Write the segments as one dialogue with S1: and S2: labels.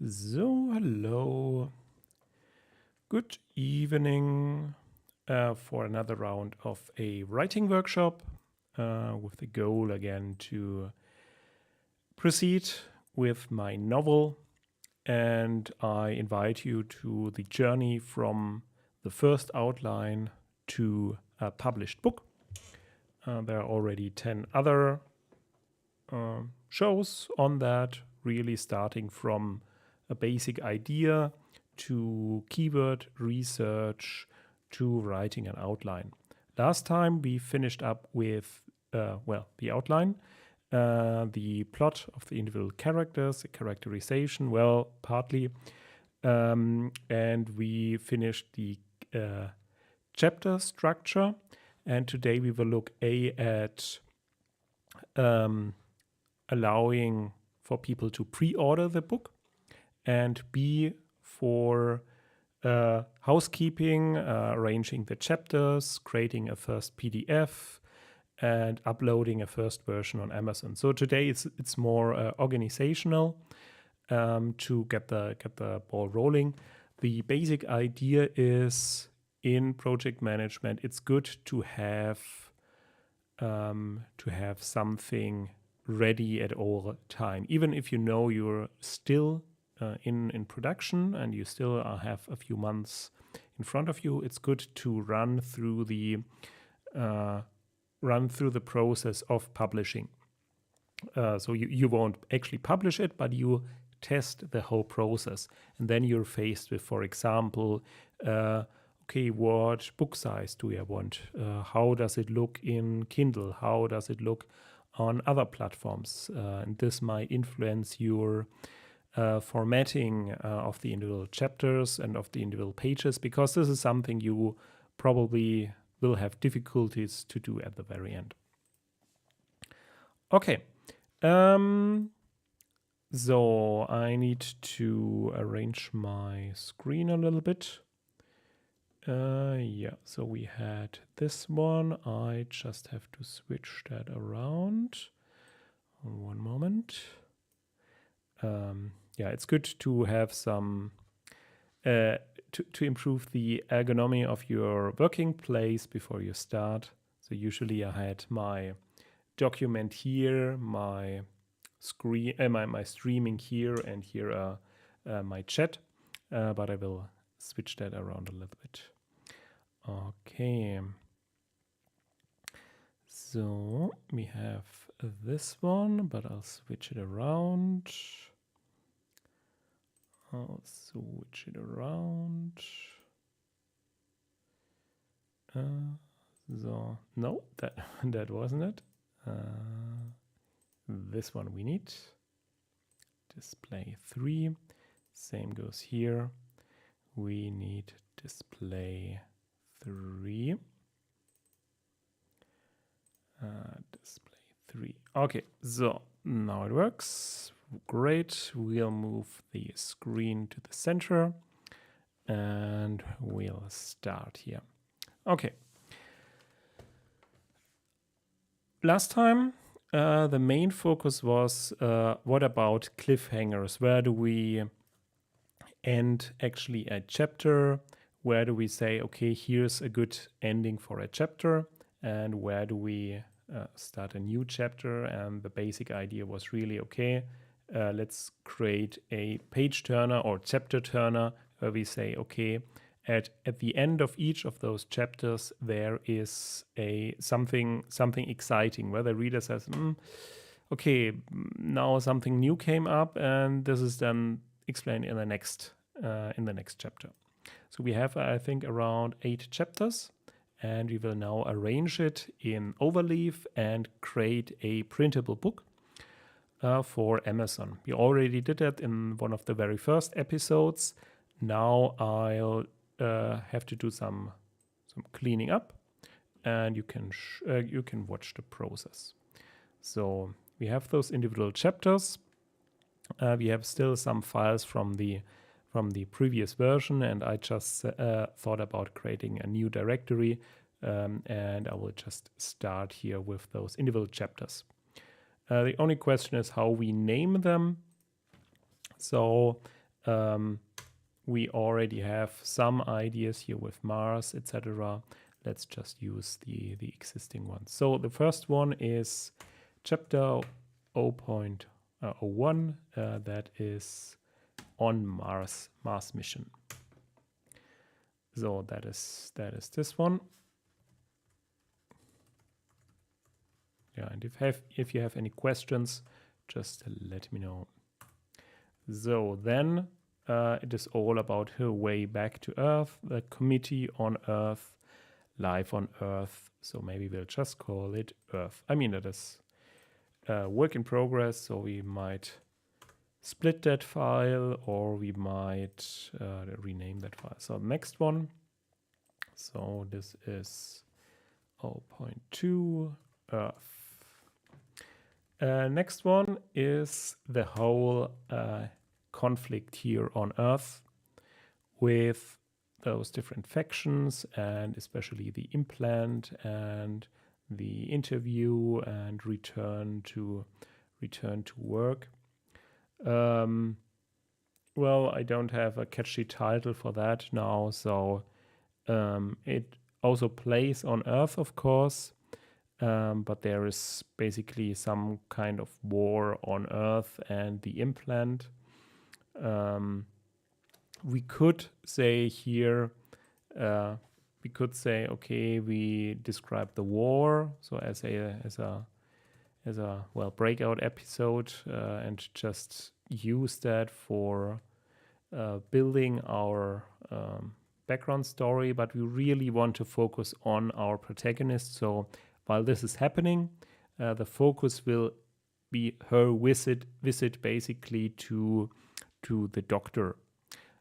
S1: So, hello. Good evening for another round of a writing workshop with the goal again to proceed with my novel. And I invite you to the journey from the first outline to a published book. There are already 10 other shows on that, really starting from a basic idea to keyword research to writing an outline. Last time we finished up with the outline, the plot of the individual characters, the characterization, well, partly. And we finished the chapter structure. And today we will look at allowing for people to pre-order the book, and B, for housekeeping, arranging the chapters, creating a first PDF, and uploading a first version on Amazon. So today it's more organizational to get the ball rolling. The basic idea is, in project management, it's good to have something ready at all time, even if you know you're still in production and you still have a few months in front of you. It's good to run through the process of publishing. So you won't actually publish it, but you test the whole process, and then you're faced with, for example, okay, what book size do I want? How does it look in Kindle? How does it look on other platforms? And this might influence your formatting of the individual chapters and of the individual pages, because this is something you probably will have difficulties to do at the very end. Okay. So I need to arrange my screen a little bit. Yeah, so we had this one. I just have to switch that around. One moment. Yeah, it's good to have some to improve the ergonomy of your working place before you start. So usually I had my document here, my screen, my streaming here, and here my chat, but I will switch that around a little bit. Okay, so we have this one, but I'll switch it around. So no, that wasn't it. This one we need. Display 3. Same goes here. We need display 3. Display 3. Okay, so now it works. Great. We'll move the screen to the center and we'll start here. Okay. Last time, the main focus was what about cliffhangers? Where do we end actually a chapter? Where do we say, okay, here's a good ending for a chapter? And where do we start a new chapter? And the basic idea was really, okay, let's create a page turner or chapter turner where we say, okay, at the end of each of those chapters, there is something exciting where the reader says, okay, now something new came up, and this is then explained in the next chapter. So we have, I think, around 8 chapters, and we will now arrange it in overleaf and create a printable book for Amazon. We already did that in one of the very first episodes. Now I'll have to do some cleaning up, and you can watch the process. So we have those individual chapters. We have still some files from the previous version, and I just thought about creating a new directory, and I will just start here with those individual chapters. The only question is how we name them. So we already have some ideas here with Mars, etc. Let's just use the existing ones. So the first one is chapter 0.01, that is on Mars mission. So that is this one. Yeah, and if you have any questions, just let me know. So then it is all about her way back to Earth, the committee on Earth, life on Earth. So maybe we'll just call it Earth. I mean, that is work in progress, so we might split that file, or we might rename that file. So next one. So this is 0.2 Earth. Next one is the whole conflict here on Earth with those different factions, and especially the implant and the interview and return to work. Well, I don't have a catchy title for that now, so it also plays on Earth, of course, but there is basically some kind of war on Earth and the implant. We could say here, okay, we describe the war, so as a breakout episode, and just use that for building our background story, but we really want to focus on our protagonist. So while this is happening, the focus will be her visit basically to the doctor.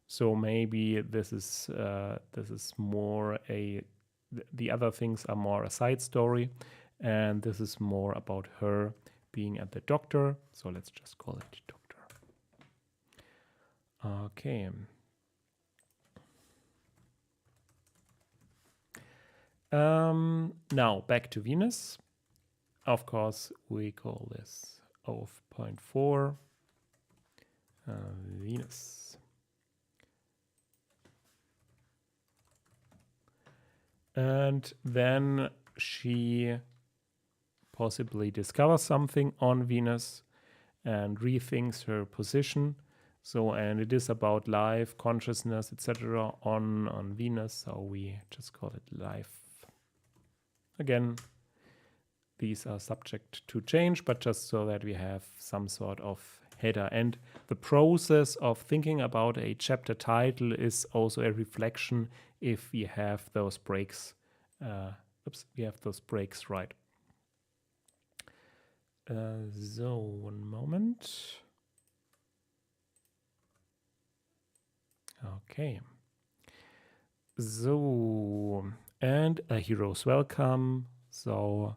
S1: So maybe this is more the other things are more a side story, and this is more about her being at the doctor. So let's just call it doctor. Okay. Now back to Venus. Of course, we call this 0.4 Venus. And then she possibly discovers something on Venus and rethinks her position. So, and it is about life, consciousness, etc. on Venus. So we just call it life. Again, these are subject to change, but just so that we have some sort of header. And the process of thinking about a chapter title is also a reflection if we have those breaks. We have those breaks right. So, one moment. Okay. So, and a hero's welcome. So,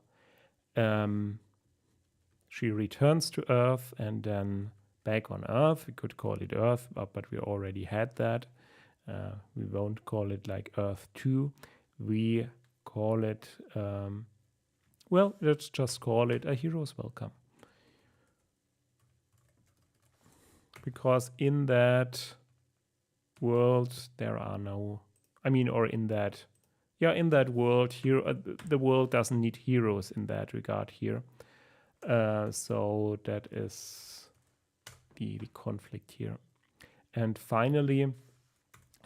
S1: she returns to Earth, and then back on Earth, we could call it Earth, but we already had that. We won't call it like Earth 2. We call it, well, let's just call it a hero's welcome. Because in that world, there are no, or in that world here, the world doesn't need heroes in that regard here. So that is the conflict here. And finally,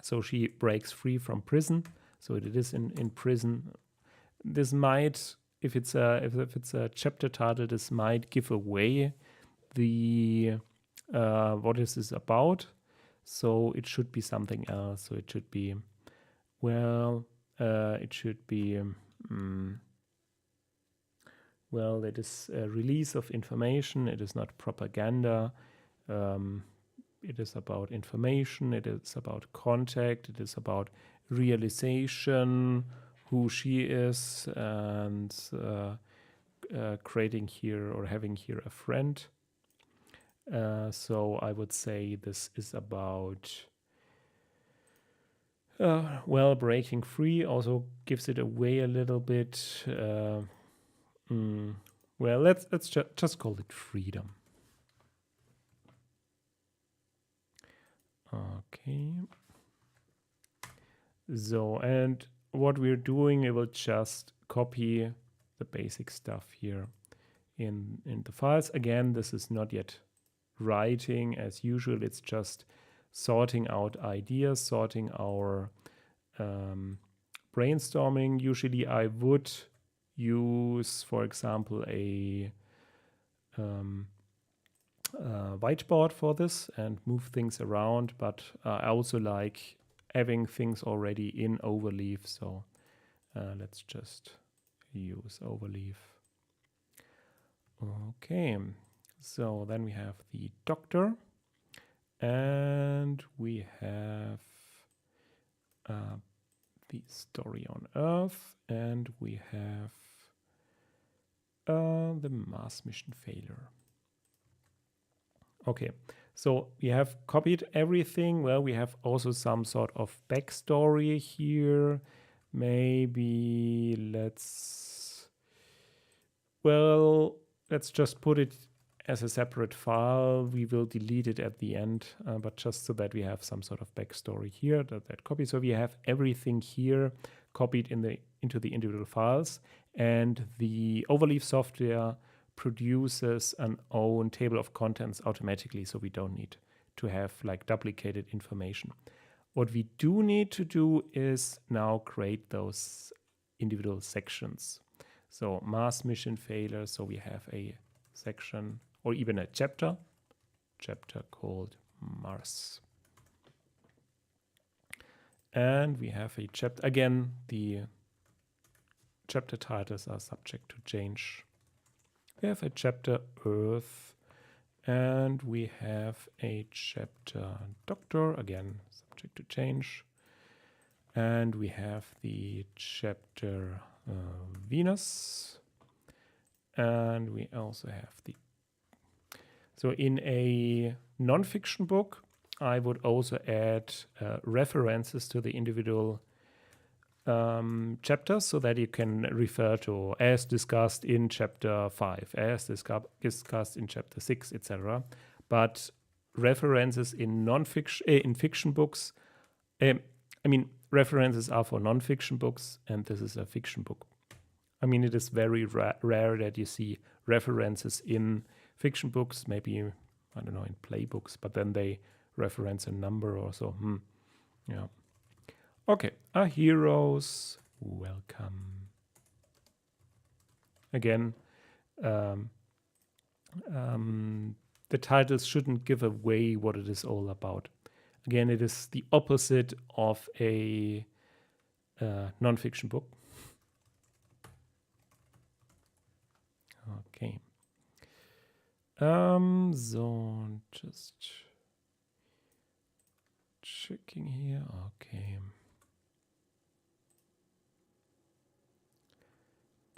S1: so she breaks free from prison. So it is in prison. This might, if it's a chapter title, this might give away the what is this about. So it should be something else. So it should be, it is a release of information. It is not propaganda. It is about information. It is about contact. It is about realization, who she is, and creating here or having here a friend. So I would say this is about breaking free. Also gives it away a little bit. Well, let's just call it freedom. Okay. So, and what we're doing, we will just copy the basic stuff here in the files. Again, this is not yet writing as usual. It's just sorting out ideas, sorting our brainstorming. Usually I would use, for example, a whiteboard for this and move things around, but I also like having things already in Overleaf. So let's just use Overleaf. Okay, so then we have the doctor, and we have the story on Earth, and we have the Mars mission failure. Okay, so we have copied everything. Well, we have also some sort of backstory here. Maybe let's just put it as a separate file. We will delete it at the end, but just so that we have some sort of backstory here, that copy. So we have everything here copied into the individual files, and the overleaf software produces an own table of contents automatically, so we don't need to have like duplicated information. What we do need to do is now create those individual sections. So Mars mission failure, so we have a section or even a chapter called Mars. And we have a chapter, again, the chapter titles are subject to change. We have a chapter Earth, and we have a chapter Doctor, again, subject to change. And we have the chapter Venus, and we also have so in a non-fiction book, I would also add references to the individual chapters so that you can refer to as discussed in chapter 5, as discussed in chapter 6, etc. But references in non-fiction, in fiction books, references are for non-fiction books, and this is a fiction book. It is very rare that you see references in fiction books, maybe, I don't know, in play books, but then they reference a number or so. Yeah. Okay, our heroes, welcome. Again, the titles shouldn't give away what it is all about. Again, it is the opposite of a non-fiction book. Okay. So just checking here. Okay.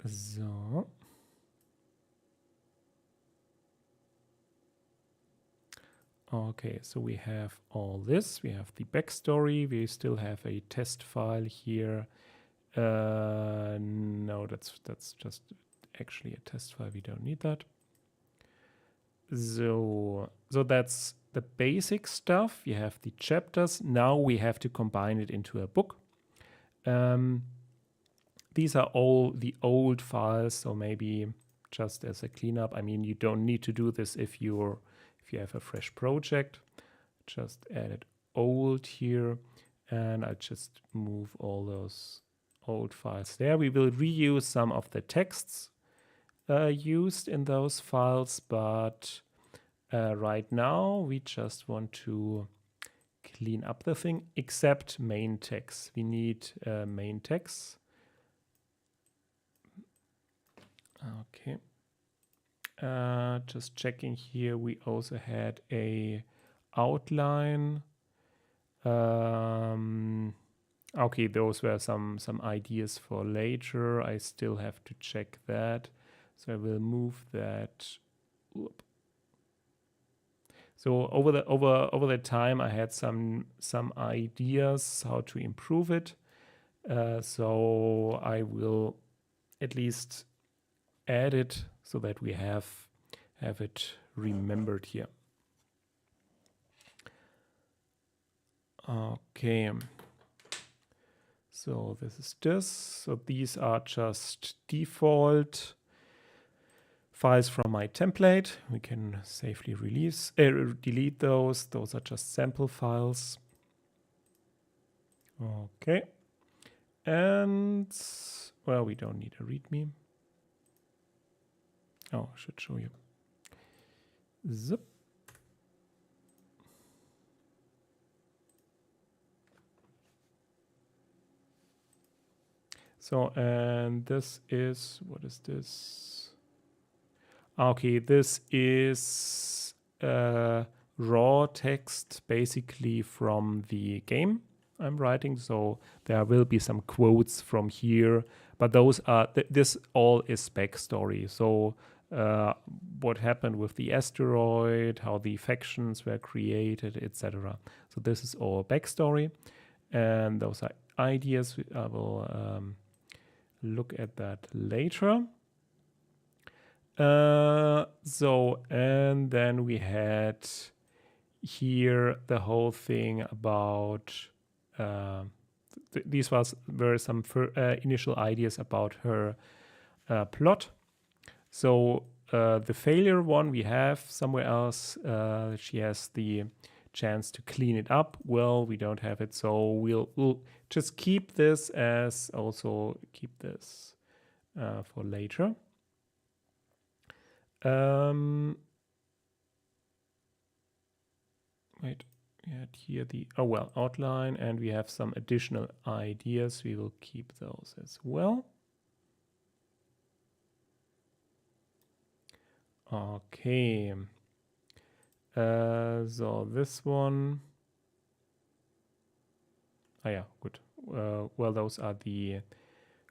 S1: So. Okay, so we have all this. We have the backstory. We still have a test file here. No, that's just actually a test file. We don't need that. So that's the basic stuff. You have the chapters. Now we have to combine it into a book. These are all the old files, so maybe just as a cleanup. You don't need to do this if you have a fresh project. Just add old here, and I'll just move all those old files there. We will reuse some of the texts used in those files, but right now we just want to clean up the thing, except main text. We need main text. Okay. Just checking here, we also had a outline. Okay, those were some ideas for later. I still have to check that, so I will move that. Oop. So over the time, I had some ideas how to improve it. So I will at least add it so that we have it remembered here. Okay. So this is this. So these are just default files from my template. We can safely delete those. Those are just sample files. Okay. And, well, we don't need a README. Oh, I should show you. Zip. So, and this is, what is this? Okay, this is raw text basically from the game I'm writing. So there will be some quotes from here, but those are this all is backstory. So what happened with the asteroid, how the factions were created, etc. So this is all backstory, and those are ideas. I will look at that later. And then we had here the whole thing about these were some initial ideas about her plot. So the failure one we have somewhere else. She has the chance to clean it up. Well, we don't have it, so we'll just keep this as also keep this for later. Wait, we had here the outline, and we have some additional ideas. We will keep those as well. Okay. So this one. Yeah, good. Well, those are the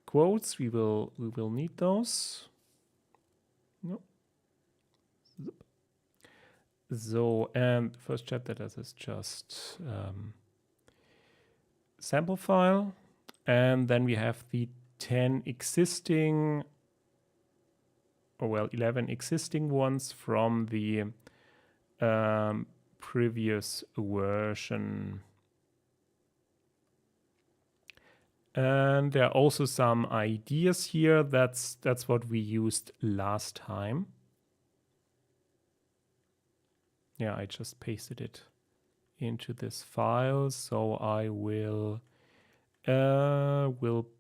S1: quotes. We will need those. No. So, and first chapter, this is just sample file. And then we have the 10 existing, 11 existing ones from the previous version. And there are also some ideas here. That's what we used last time. Yeah, I just pasted it into this file, so I will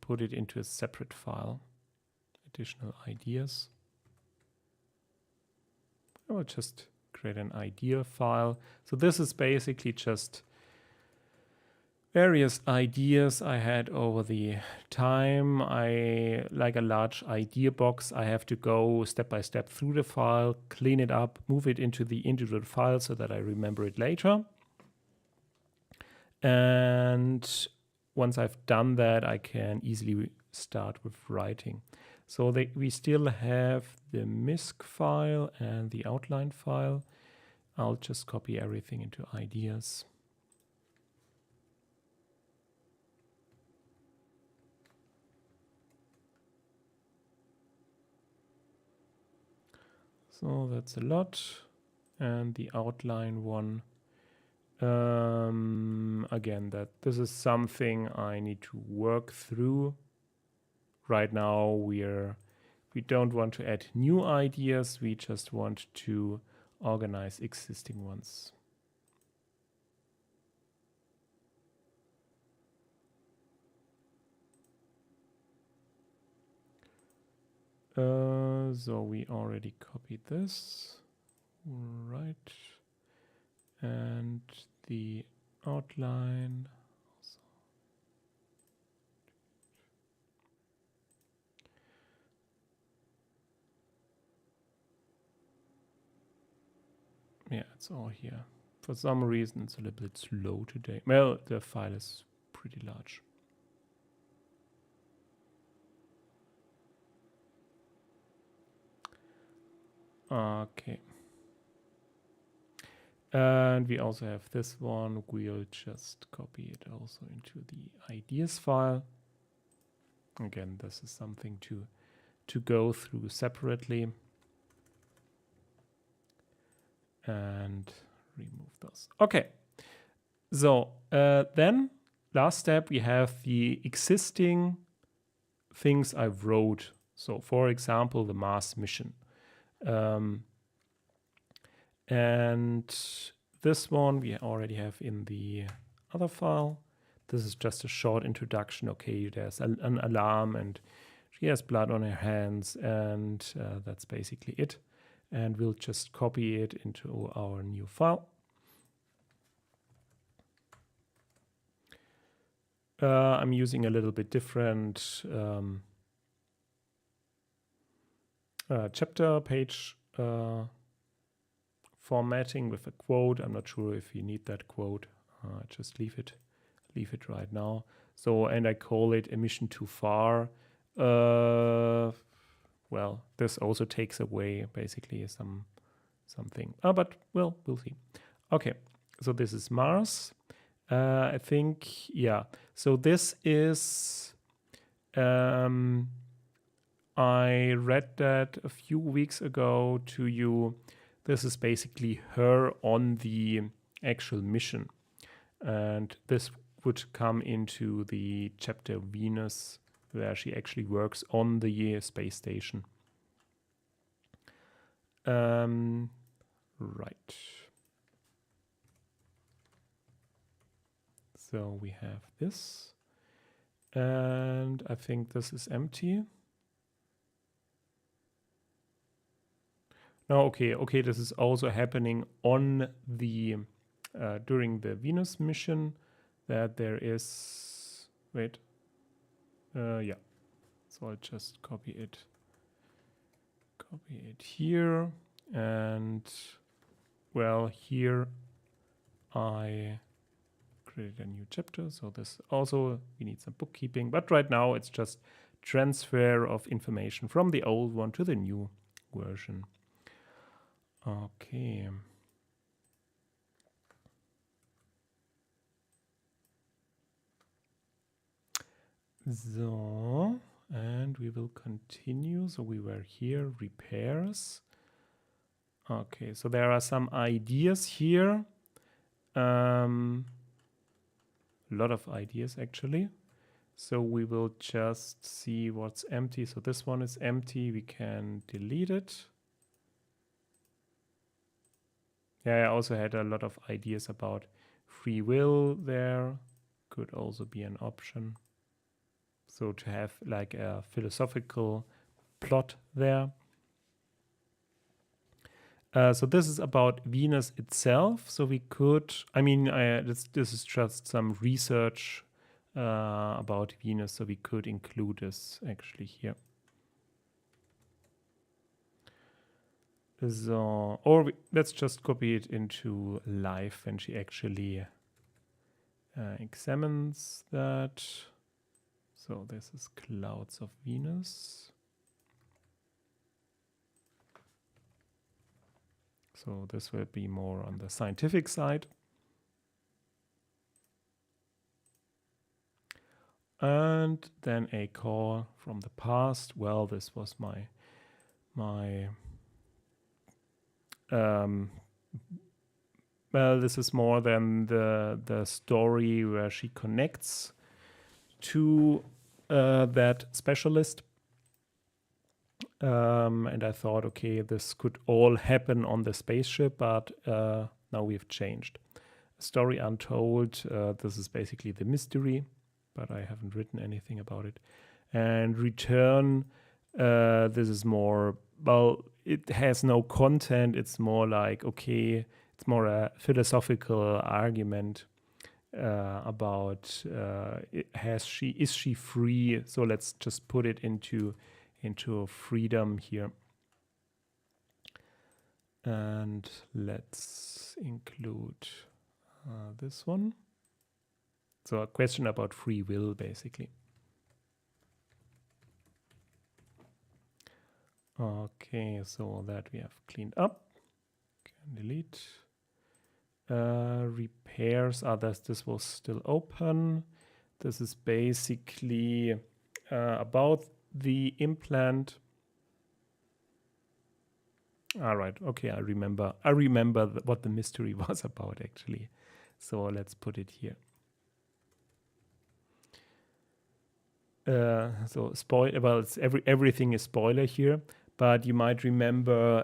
S1: put it into a separate file. Additional ideas. I will just create an idea file. So this is basically just various ideas I had over the time. I like a large idea box. I have to go step by step through the file, clean it up, move it into the individual file so that I remember it later. And once I've done that, I can easily start with writing. So we still have the MISC file and the outline file. I'll just copy everything into ideas. So that's a lot. And the outline one, again, this is something I need to work through. Right now, we don't want to add new ideas. We just want to organize existing ones. So we already copied this, right? And the outline. Yeah, it's all here. For some reason, it's a little bit slow today. Well, the file is pretty large. Okay. And we also have this one. We'll just copy it also into the ideas file. Again, this is something to go through separately. And remove those. Okay. So then last step, we have the existing things I wrote. So for example, the Mars mission. And this one we already have in the other file. This is just a short introduction. Okay, there's an alarm and she has blood on her hands, and that's basically it. And we'll just copy it into our new file. I'm using a little bit different chapter page formatting with a quote. I'm not sure if you need that quote. Just leave it right now. So, and I call it emission too far. Well, this also takes away basically something. But well, we'll see. Okay, so this is Mars. I think, yeah. So this is, I read that a few weeks ago to you. This is basically her on the actual mission. And this would come into the chapter Venus, where she actually works on the space station. Right. So we have this. And I think this is empty. No, okay, this is also happening on the during the Venus mission, that there is, wait, yeah, so I'll just copy it here, and well, here I created a new chapter, so this also, we need some bookkeeping, but right now it's just transfer of information from the old one to the new version. Okay. So, and we will continue. So we were here, repairs. Okay, so there are some ideas here. A lot of ideas actually. So we will just see what's empty. So this one is empty. We can delete it. Yeah, I also had a lot of ideas about free will there. Could also be an option. So to have like a philosophical plot there. So this is about Venus itself. So we could, I mean, this is just some research about Venus. So we could include this actually here. So, or let's just copy it into live when she actually examines that. So this is clouds of Venus. So this will be more on the scientific side. And then a call from the past. Well, this was my well, this is more than the story where she connects to that specialist. And I thought, okay, this could all happen on the spaceship, but now we've changed. Story untold. This is basically the mystery, but I haven't written anything about it. And return. This is more, well, it has no content. It's more like, okay, it's more a philosophical argument about is she free? So let's just put it into freedom here. And let's include this one. So a question about free will, basically. Okay, so that we have cleaned up. Can delete. Repairs, others, this was still open. This is basically about the implant. All right, okay, I remember what the mystery was about actually. So let's put it here. So well, it's everything is spoiler here, but you might remember,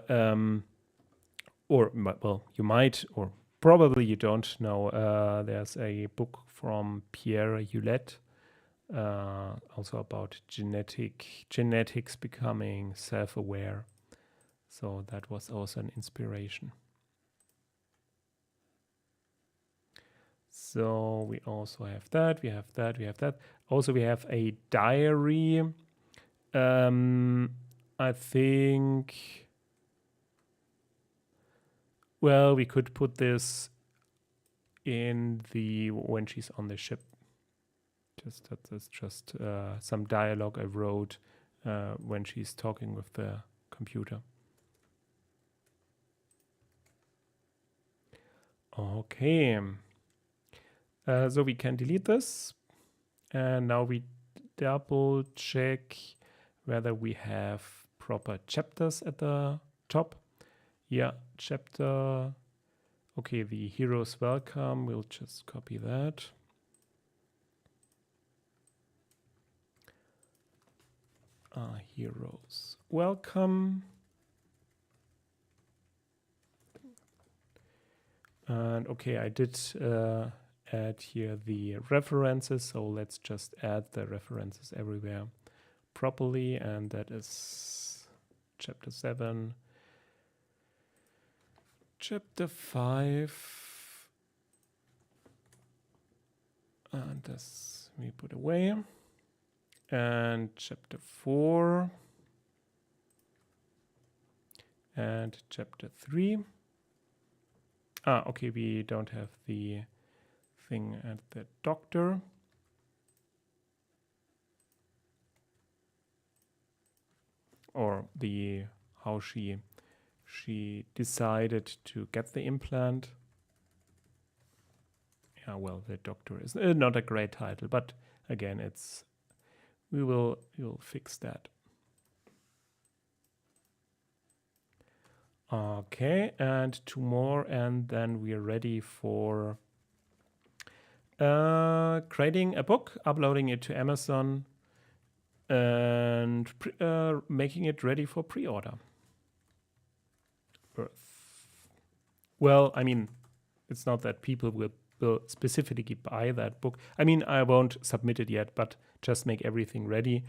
S1: or well, you might, or probably you don't know. There's a book from Pierre Hewlett, also about genetics becoming self-aware. So that was also an inspiration. So we also have that, we have that, we have that. Also, we have a diary. I think well, we could put this in the when she's on the ship. That's just some dialogue I wrote when she's talking with the computer. Okay. So we can delete this. And now we double check whether we have proper chapters at the top. Yeah, chapter. Okay, the heroes welcome. We'll just copy that. Heroes welcome. And okay, I did add here the references, so let's just add the references everywhere properly, and that is chapter 7, chapter 5, and this we put away, and chapter 4, and chapter 3. Okay, we don't have the thing at the doctor. Or the how she decided to get the implant. Yeah, well, the doctor is not a great title, but again, we'll fix that. Okay, and 2 more, and then we're ready for creating a book, uploading it to Amazon, and making it ready for pre-order. Well, I mean, it's not that people will specifically buy that book. I mean, I won't submit it yet, but just make everything ready.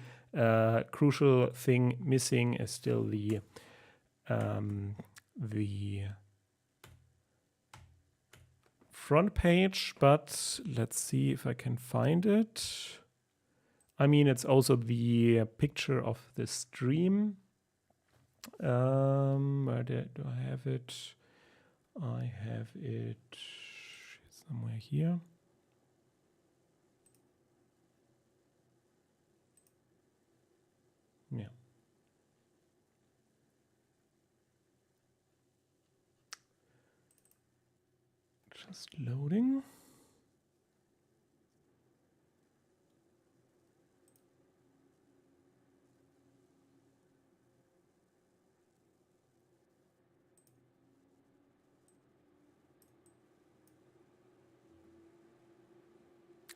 S1: Crucial thing missing is still the front page, but let's see if I can find it. I mean, it's also the picture of the stream. Where do I have it? I have it somewhere here. Yeah. Just loading.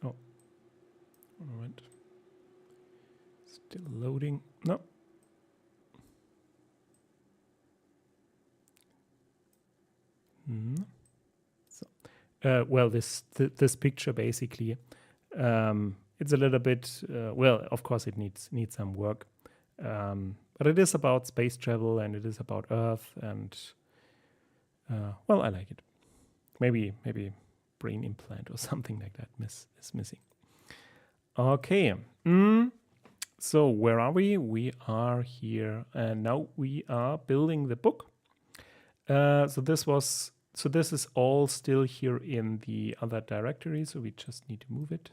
S1: Oh, all right. Still loading. No. Well, this picture basically, it's a little bit, well, of course it needs some work, but it is about space travel and it is about Earth, and well, I like it. Maybe brain implant or something like that is missing. Okay. So where are we? We are here, and now we are building the book. So this is all still here in the other directory, so we just need to move it.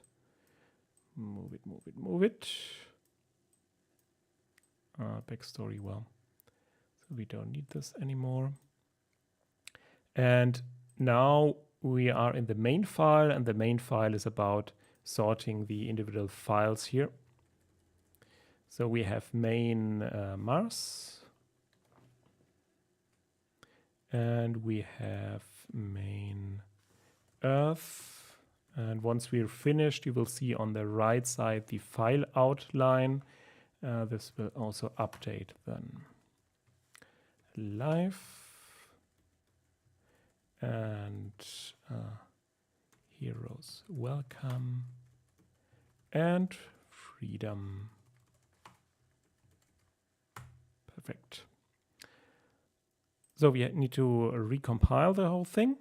S1: Move it. Backstory, well, so we don't need this anymore. And now we are in the main file, and the main file is about sorting the individual files here. So we have main Mars. And we have main Earth. And once we're finished, you will see on the right side the file outline. This will also update then. Life and heroes welcome and freedom. Perfect. So we need to recompile the whole thing.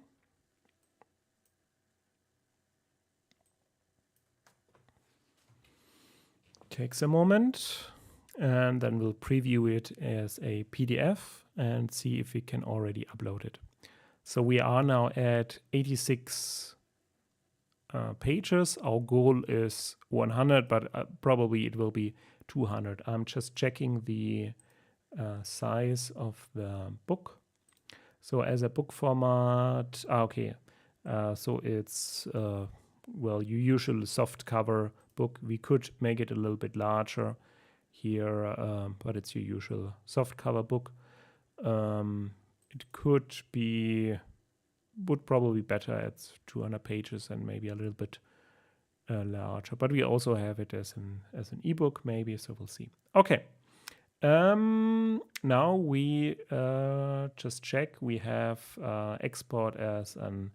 S1: Takes a moment, and then we'll preview it as a PDF and see if we can already upload it. So we are now at 86 pages. Our goal is 100, but probably it will be 200. I'm just checking the size of the book. So as a book format, okay. So it's, well, your usual soft cover book. We could make it a little bit larger here, but it's your usual soft cover book. It could be, would probably be better at 200 pages and maybe a little bit larger. But we also have it as an ebook maybe, so we'll see. Okay. Now we just check. We have export as an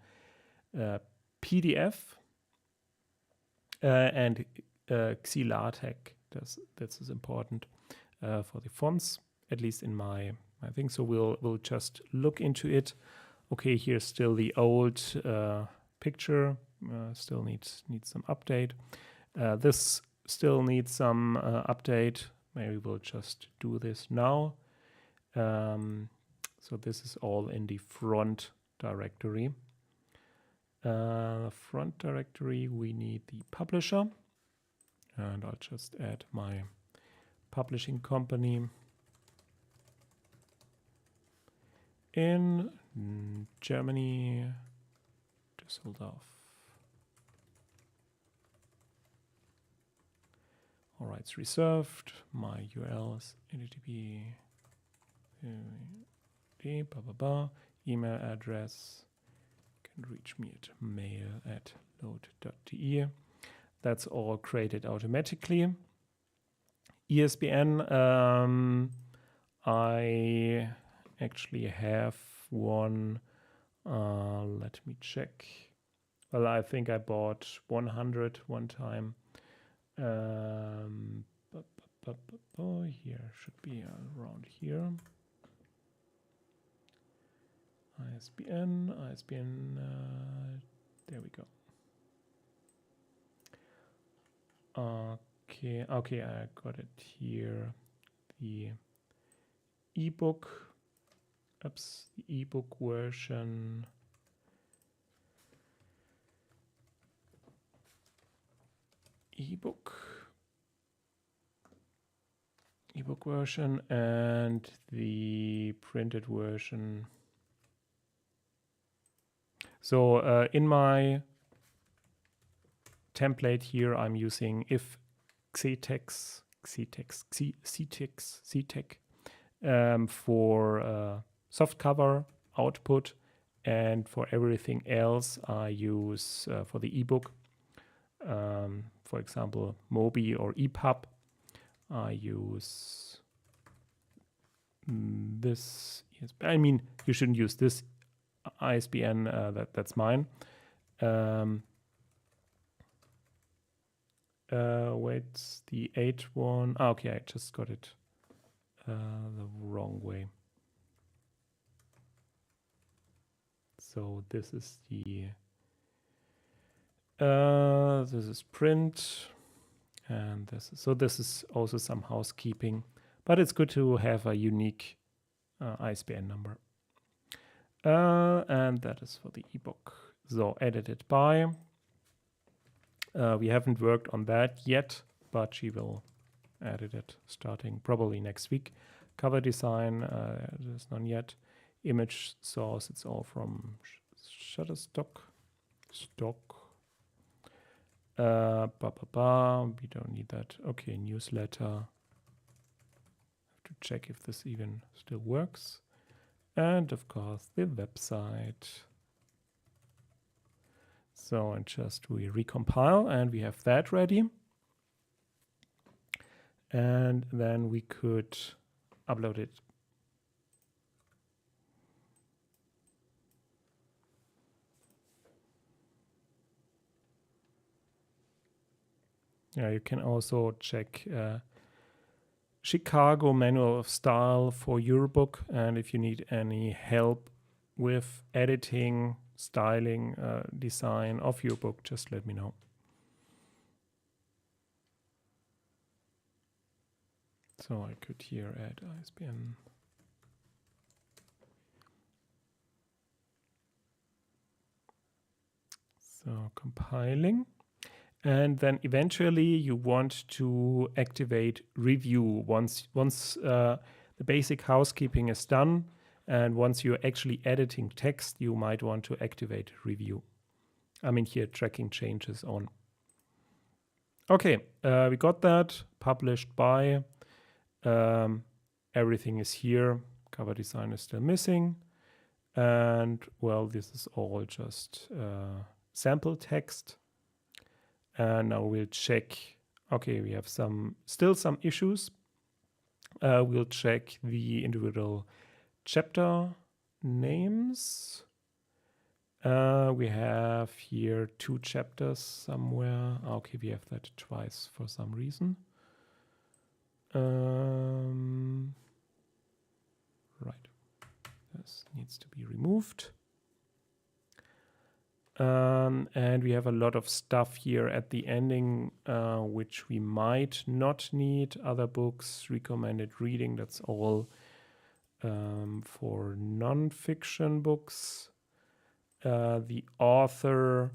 S1: PDF and XLaTeX. This is important for the fonts, at least in my thing. So we'll just look into it. Okay, here's still the old picture. Still needs some update. This still needs some update. Maybe we'll just do this now. So this is all in the front directory. Front directory, we need the publisher. And I'll just add my publishing company. In Germany, Düsseldorf. All rights reserved. My URLs, http, email address. Can reach me at mail@load.de. That's all created automatically. ISBN, I actually have one. Let me check. Well, I think I bought 100 one time. Here should be around here. ISBN, there we go. Okay, I got it here. The ebook, the ebook version. Ebook version and the printed version. So in my template here, I'm using if CET for softcover output, and for everything else I use for the ebook. For example, Mobi or EPUB. I use this. I mean, you shouldn't use this ISBN. That's mine. Wait, the 8 one. Okay, I just got it the wrong way. So this is the. This is print, and this is also some housekeeping, but it's good to have a unique ISBN number. And that is for the ebook. So edited by. We haven't worked on that yet, but she will edit it starting probably next week. Cover design, there's none yet. Image source, it's all from Shutterstock. We don't need that. Okay, newsletter. Have to check if this even still works. And of course, the website. So, and just we recompile and we have that ready. And then we could upload it. Yeah, you can also check Chicago Manual of Style for your book. And if you need any help with editing, styling, design of your book, just let me know. So I could here add ISBN. So compiling. And then eventually you want to activate review once the basic housekeeping is done. And once you're actually editing text, you might want to activate review. I mean, here tracking changes on. Okay, we got that. Published by. Everything is here. Cover design is still missing. And well, this is all just sample text. And now we'll check. Okay, we have still some issues. We'll check the individual chapter names. We have here 2 chapters somewhere. Okay, we have that twice for some reason. Right. This needs to be removed. And we have a lot of stuff here at the ending, which we might not need. Other books, recommended reading, that's all for non-fiction books. The author,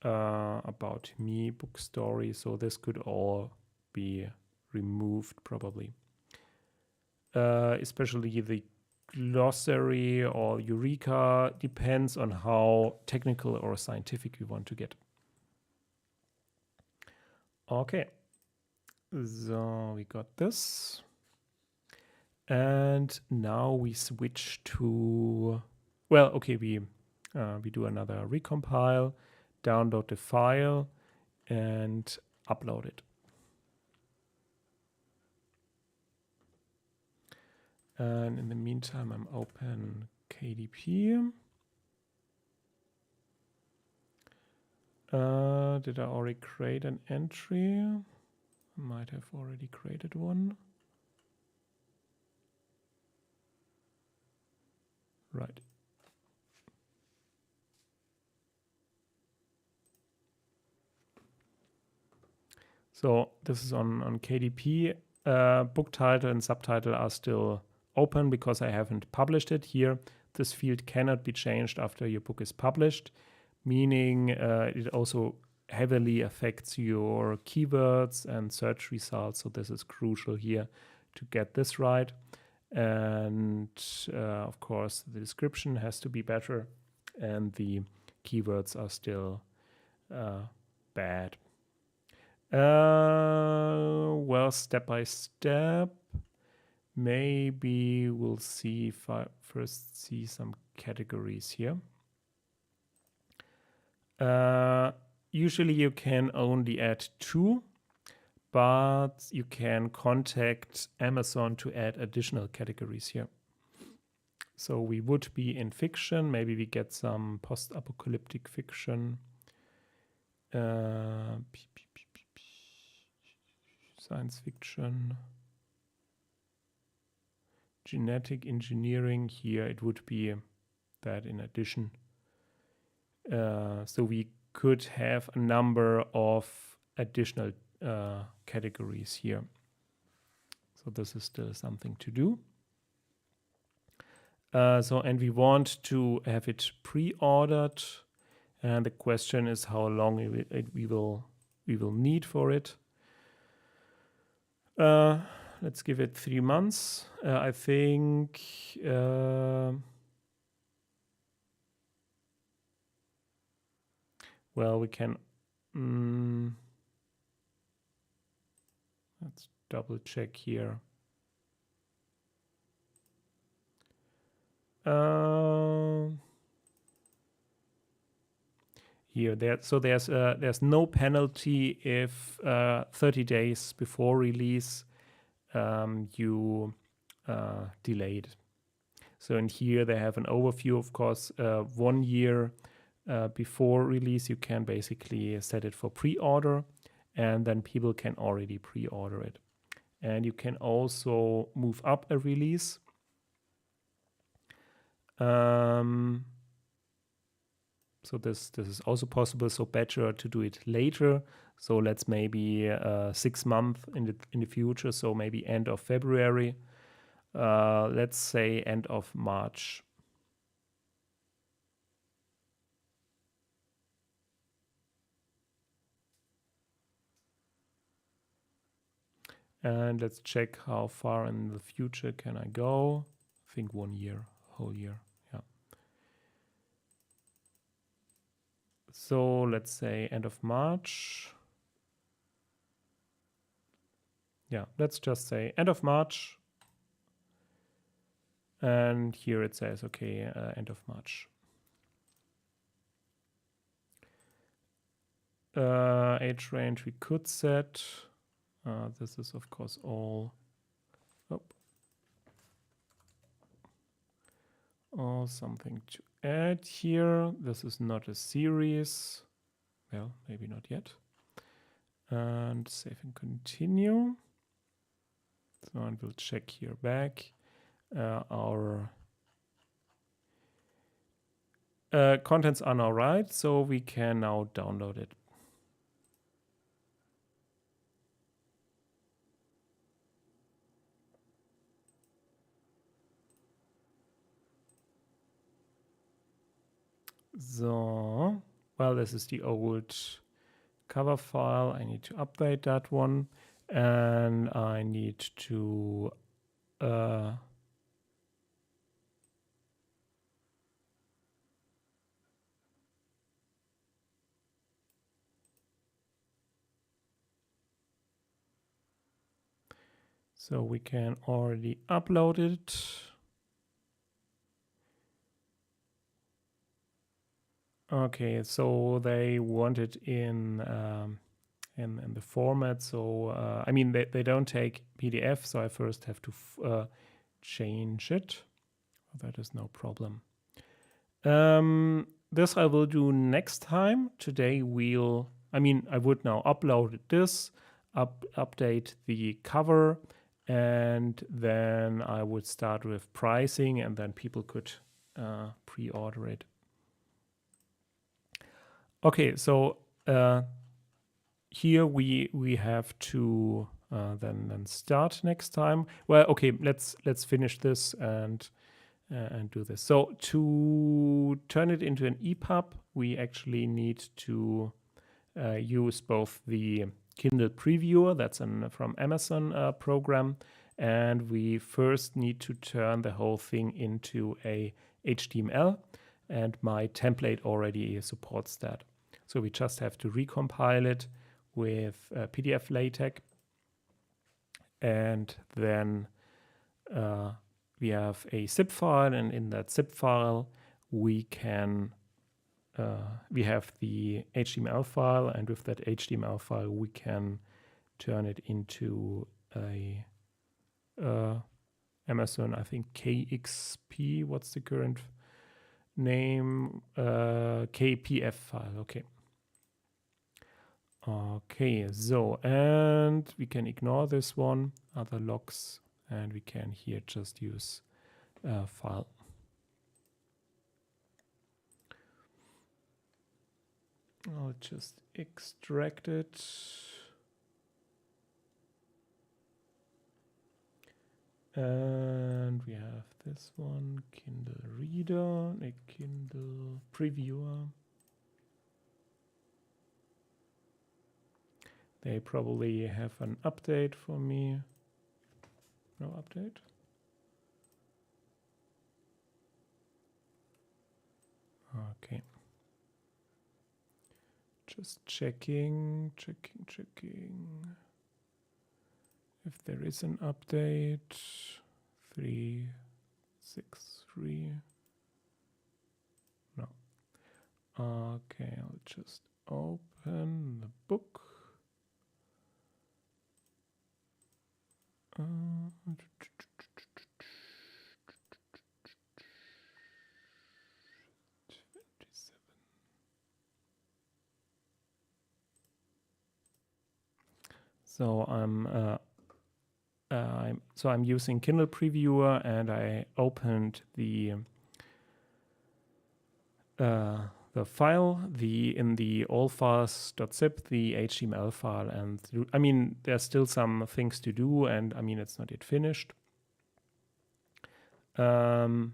S1: about me, book story. So this could all be removed probably. Especially the glossary or Eureka depends on how technical or scientific we want to get. Okay, so we got this. And now we switch to, well, okay, we do another recompile, download the file and upload it. And in the meantime, I'm open KDP. Did I already create an entry? I might have already created one. Right. So this is on KDP. Book title and subtitle are still open because I haven't published it here. This field cannot be changed after your book is published, meaning it also heavily affects your keywords and search results. So this is crucial here to get this right. And of course, the description has to be better and the keywords are still bad. Well, step by step. Maybe we'll see if I first see some categories here. Usually you can only add 2, but you can contact Amazon to add additional categories here. So we would be in fiction. Maybe we get some post-apocalyptic fiction. Science fiction. Genetic engineering, here it would be that in addition. So we could have a number of additional categories here. So this is still something to do. And we want to have it pre-ordered. And the question is how long we will need for it. Let's give it 3 months. I think well, we can let's double check here. Here, there's no penalty if 30 days before release you delayed. So in here they have an overview, of course. 1 year before release, you can basically set it for pre-order, and then people can already pre-order it. And you can also move up a release. So this is also possible. So better to do it later. So let's maybe 6 months in the future. So maybe end of February. Let's say end of March. And let's check how far in the future can I go. I think 1 year, whole year. Yeah. So let's say end of March. Yeah, let's just say end of March. And here it says, okay, end of March. Age range we could set. This is, of course, all. Oh, something to add here. This is not a series. Well, maybe not yet. And save and continue. So, and we'll check here back. Our contents are now right, so we can now download it. So, well, this is the old cover file. I need to update that one, and I need to so we can already upload it. Okay, so they want it in the format. So I mean, they don't take PDF, so I first have to change it. That is no problem. This I will do next time. Today I would now upload this, update the cover, and then I would start with pricing, and then people could pre-order it. Okay, so here we have to then start next time. Well, okay, let's finish this and do this. So to turn it into an EPUB, we actually need to use both the Kindle Previewer, that's from Amazon program, and we first need to turn the whole thing into a HTML, and my template already supports that. So we just have to recompile it with PDF LaTeX, and then we have a zip file, and in that zip file we have the HTML file, and with that HTML file we can turn it into a Amazon, I think KXP, what's the current name? KPF file, okay. Okay, so, and we can ignore this one, other logs, and we can here just use file. I'll just extract it. And we have this one, Kindle Reader, a Kindle Previewer. They probably have an update for me. No update. Okay. Just checking. If there is an update. 3.6.3. No. Okay, I'll just open the book. So I'm using Kindle Previewer, and I opened the file, in the allfiles.zip, the HTML file, and I mean there's still some things to do, and I mean it's not yet finished. But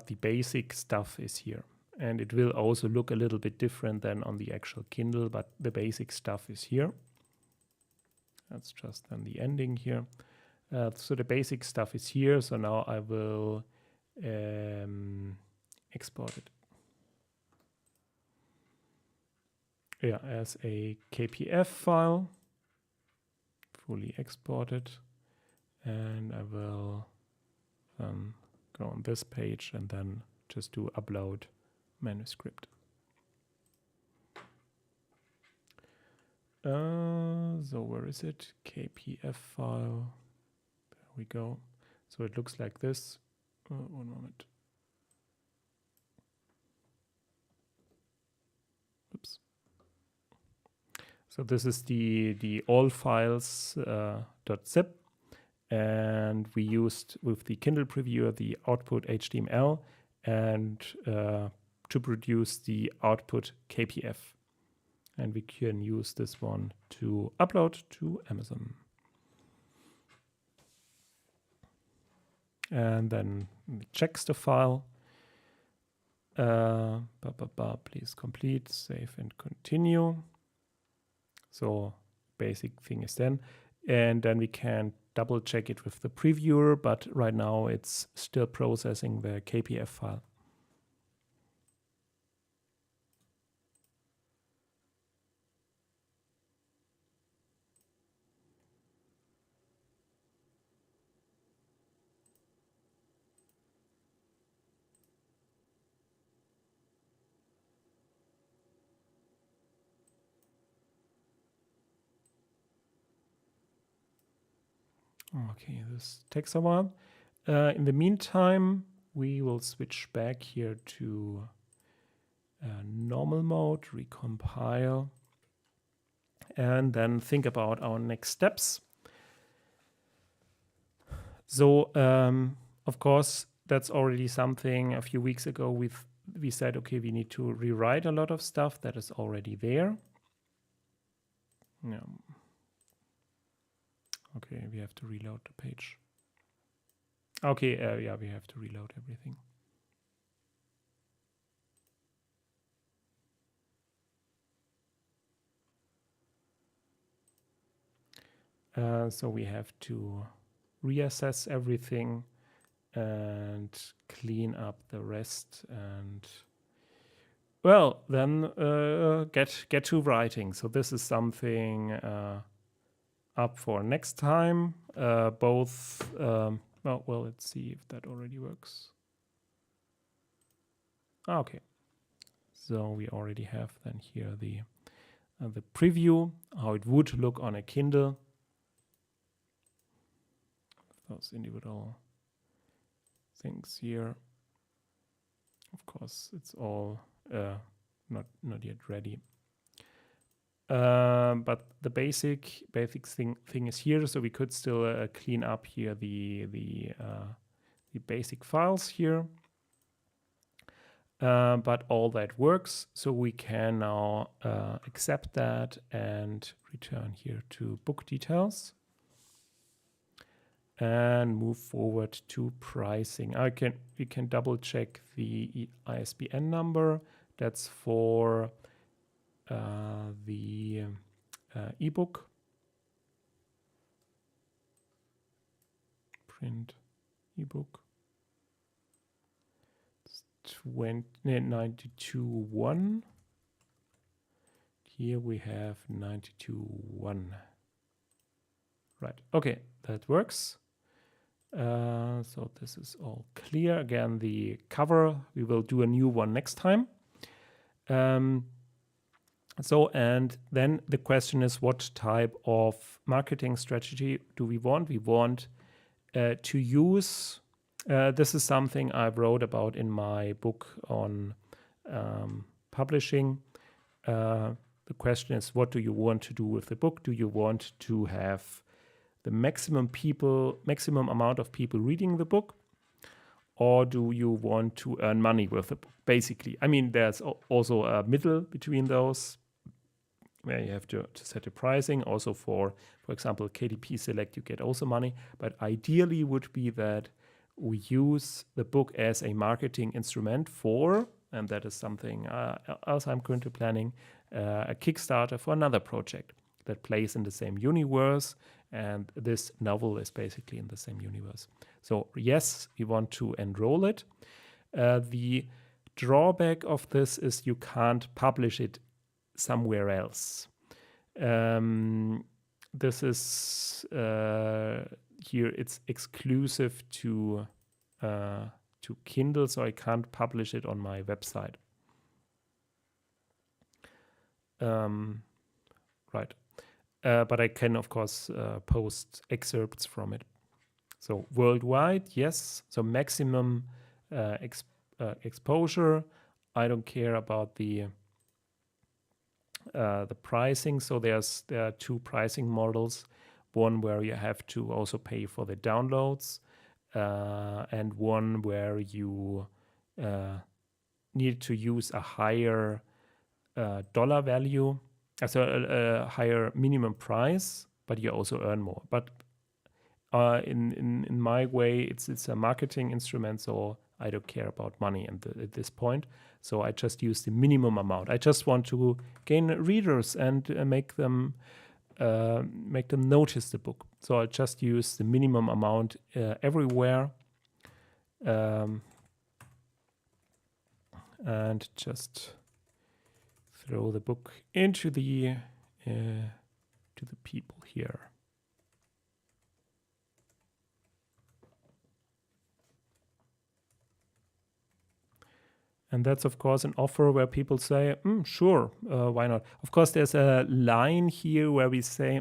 S1: the basic stuff is here, and it will also look a little bit different than on the actual Kindle, but the basic stuff is here. That's just then the ending here. So the basic stuff is here. So now I will export it. Yeah, as a KPF file, fully exported. And I will go on this page and then just do upload manuscript. So where is it? KPF file. There we go. So it looks like this. One moment. Oops. So this is the all files .zip, and we used with the Kindle previewer the output HTML and to produce the output KPF. And we can use this one to upload to Amazon. And then it checks the file. Please complete, save and continue. So basic thing is done. And then we can double check it with the previewer, but right now it's still processing the KPF file. Okay, this takes a while. In the meantime, we will switch back here to normal mode, recompile, and then think about our next steps. So, of course, that's already something a few weeks ago we said, okay, we need to rewrite a lot of stuff that is already there. Yeah. Okay, we have to reload the page. Okay, yeah, we have to reload everything. So we have to reassess everything and clean up the rest, and well, then get to writing. So this is something up for next time. Well, let's see if that already works. Okay, so we already have then here the preview, how it would look on a Kindle. Those individual things here. Of course, it's all not yet ready. But the basic thing is here, so we could still clean up here the basic files here. But all that works, so we can now accept that and return here to book details and move forward to pricing. We can double check the ISBN number. That's for the ebook. Print ebook. It's 92.1. Here we have 92.1. Right. Okay, that works. So this is all clear. Again, the cover, we will do a new one next time. So, and then the question is, what type of marketing strategy do we want? We want to use, this is something I wrote about in my book on publishing. The question is, what do you want to do with the book? Do you want to have the maximum amount of people reading the book, or do you want to earn money with the book? Basically, I mean, there's also a middle between those where you have to set a pricing. Also for example, KDP Select, you get also money, but ideally would be that we use the book as a marketing instrument for, and that is something else I'm currently planning, a Kickstarter for another project. that plays in the same universe, and this novel is basically in the same universe. So yes, we want to enroll it. The drawback of this is you can't publish it somewhere else. This is here it's exclusive to Kindle, so I can't publish it on my website. Right. But I can, of course, post excerpts from it. So worldwide, yes. So maximum exposure. I don't care about the pricing. So there are two pricing models. One where you have to also pay for the downloads, and one where you need to use a higher dollar value, so a higher minimum price, but you also earn more. But in my way, it's a marketing instrument, so I don't care about money at this point. So I just use the minimum amount. I just want to gain readers and make them notice the book. So I just use the minimum amount everywhere, and just throw the book into the to the people here. And that's, of course, an offer where people say, sure, why not? Of course, there's a line here where we say,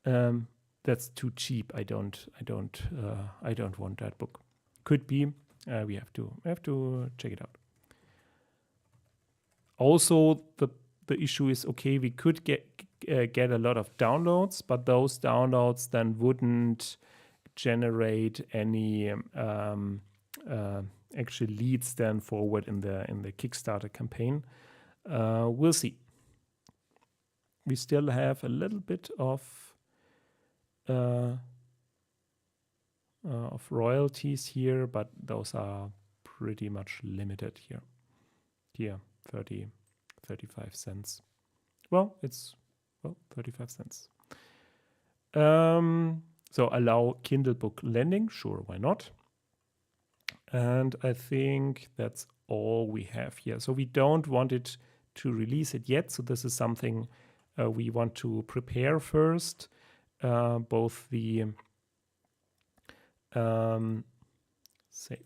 S1: that's too cheap. I don't want that book. Could be. We have to check it out. Also, the issue is, okay, we could get a lot of downloads, but those downloads then wouldn't generate any actually leads then forward in the Kickstarter campaign. We'll see. We still have a little bit of royalties here, but those are pretty much limited here. Here, 35 cents. Well, it's 35 cents. So allow Kindle book lending, sure, why not? And I think that's all we have here. So we don't want it to release it yet. So this is something we want to prepare first. Both the save.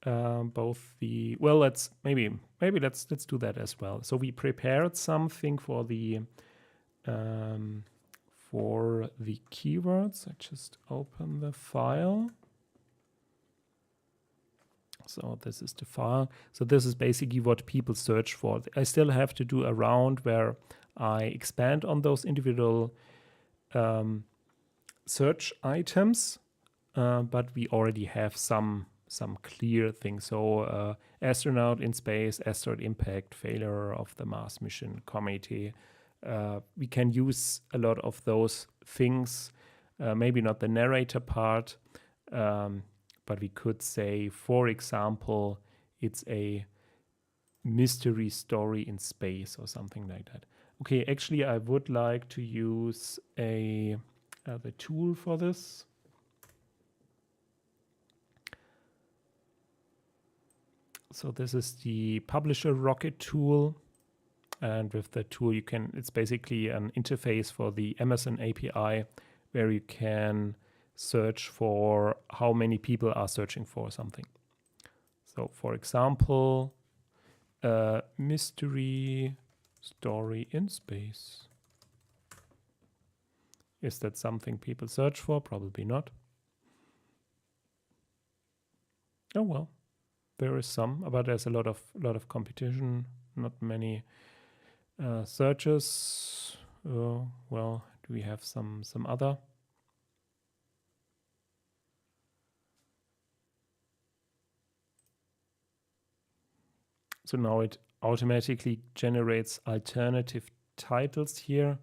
S1: Both the let's do that as well. So we prepared something for the keywords. I just open the file. So this is the file. So this is basically what people search for. I still have to do a round where I expand on those individual search items, but we already have some clear things. So astronaut in space, asteroid impact, failure of the Mars mission, committee. We can use a lot of those things, maybe not the narrator part, but we could say, for example, it's a mystery story in space or something like that. Okay, actually, I would like to use the tool for this. So this is the Publisher Rocket tool. And with the tool, it's basically an interface for the Amazon API where you can search for how many people are searching for something. So for example, mystery story in space. Is that something people search for? Probably not. Oh well, there is some, but there's a lot of competition, not many searches. Well, do we have some other? So now it automatically generates alternative titles here.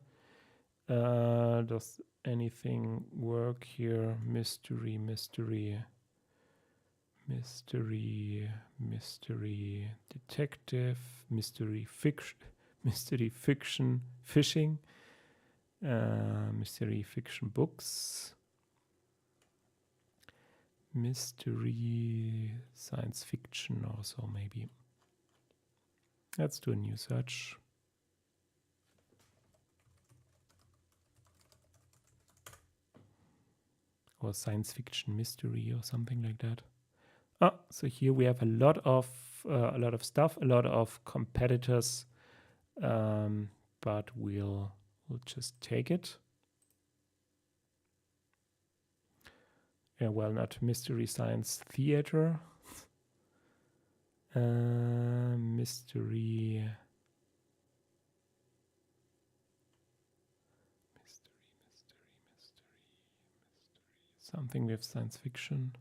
S1: Does anything work here? Mystery mystery detective, mystery fiction, fishing, mystery fiction books, mystery science fiction also maybe. Let's do a new search. Or science fiction mystery or something like that. So here we have a lot of stuff, a lot of competitors, but we'll just take it. Yeah, well, not mystery science theater. Mystery. Something with science fiction.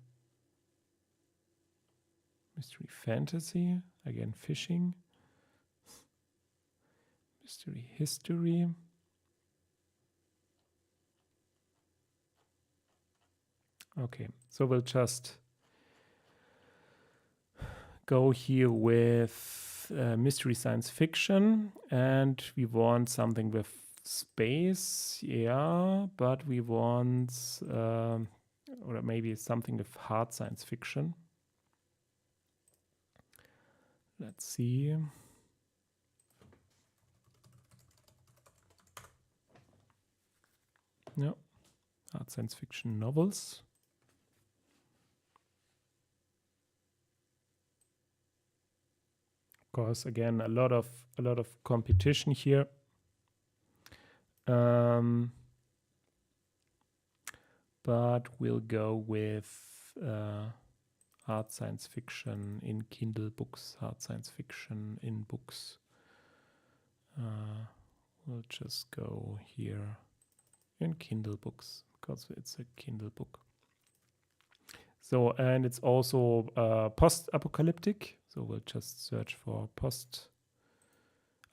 S1: Mystery fantasy. Again, fishing. Mystery history. Okay, so we'll just go here with mystery science fiction, and we want something with space, yeah, but we want or maybe something with hard science fiction. Let's see. No, hard science fiction novels. Of course, again, a lot of competition here. But we'll go with hard science fiction in Kindle books, hard science fiction in books. We'll just go here in Kindle books because it's a Kindle book. So, and it's also post-apocalyptic. So we'll just search for post.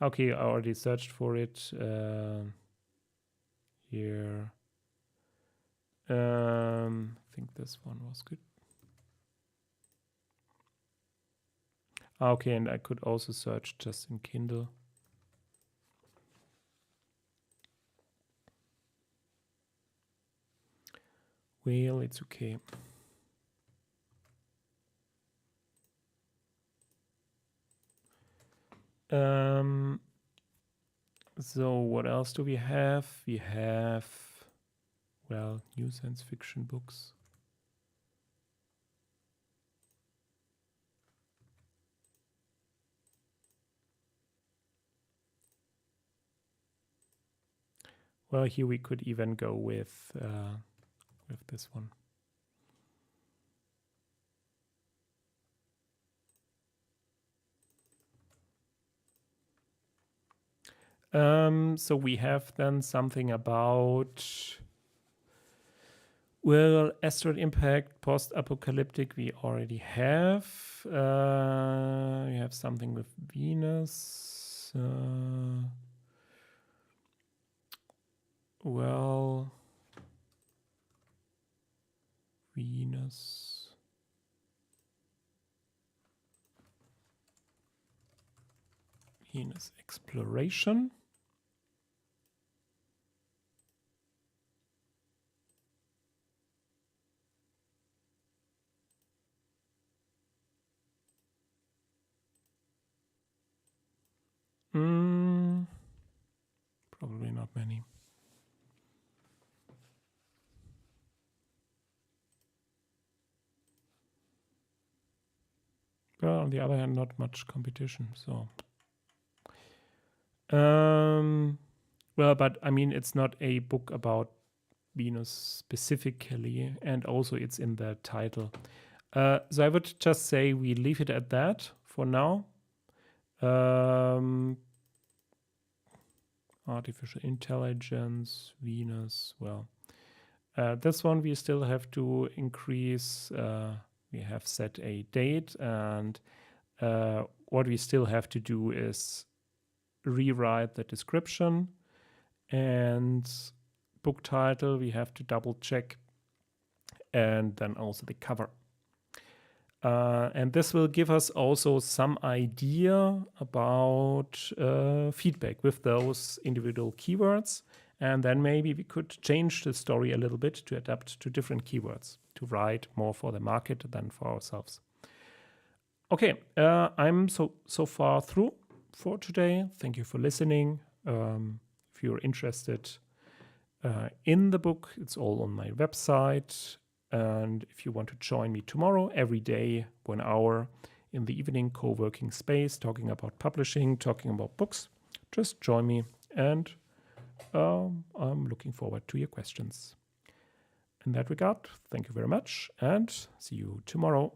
S1: Okay, I already searched for it here. I think this one was good. Okay, and I could also search just in Kindle. Well, it's okay. So what else do we have? We have, well, new science fiction books. Well, here we could even go with this one. So we have then something about, well, asteroid impact, post-apocalyptic we already have. We have something with Venus. Well, Venus. Venus exploration. Probably not many. But on the other hand, not much competition. So, well, but I mean, it's not a book about Venus specifically, and also it's in the title. So I would just say we leave it at that for now. Artificial intelligence, Venus. Well, this one we still have to increase. We have set a date, and what we still have to do is rewrite the description, and book title we have to double check, and then also the cover. And this will give us also some idea about feedback with those individual keywords. And then maybe we could change the story a little bit to adapt to different keywords, to write more for the market than for ourselves. Okay, I'm so far through for today. Thank you for listening. If you're interested in the book, it's all on my website. And if you want to join me tomorrow, every day, 1 hour in the evening, co-working space, talking about publishing, talking about books, just join me. And I'm looking forward to your questions. In that regard, thank you very much and see you tomorrow.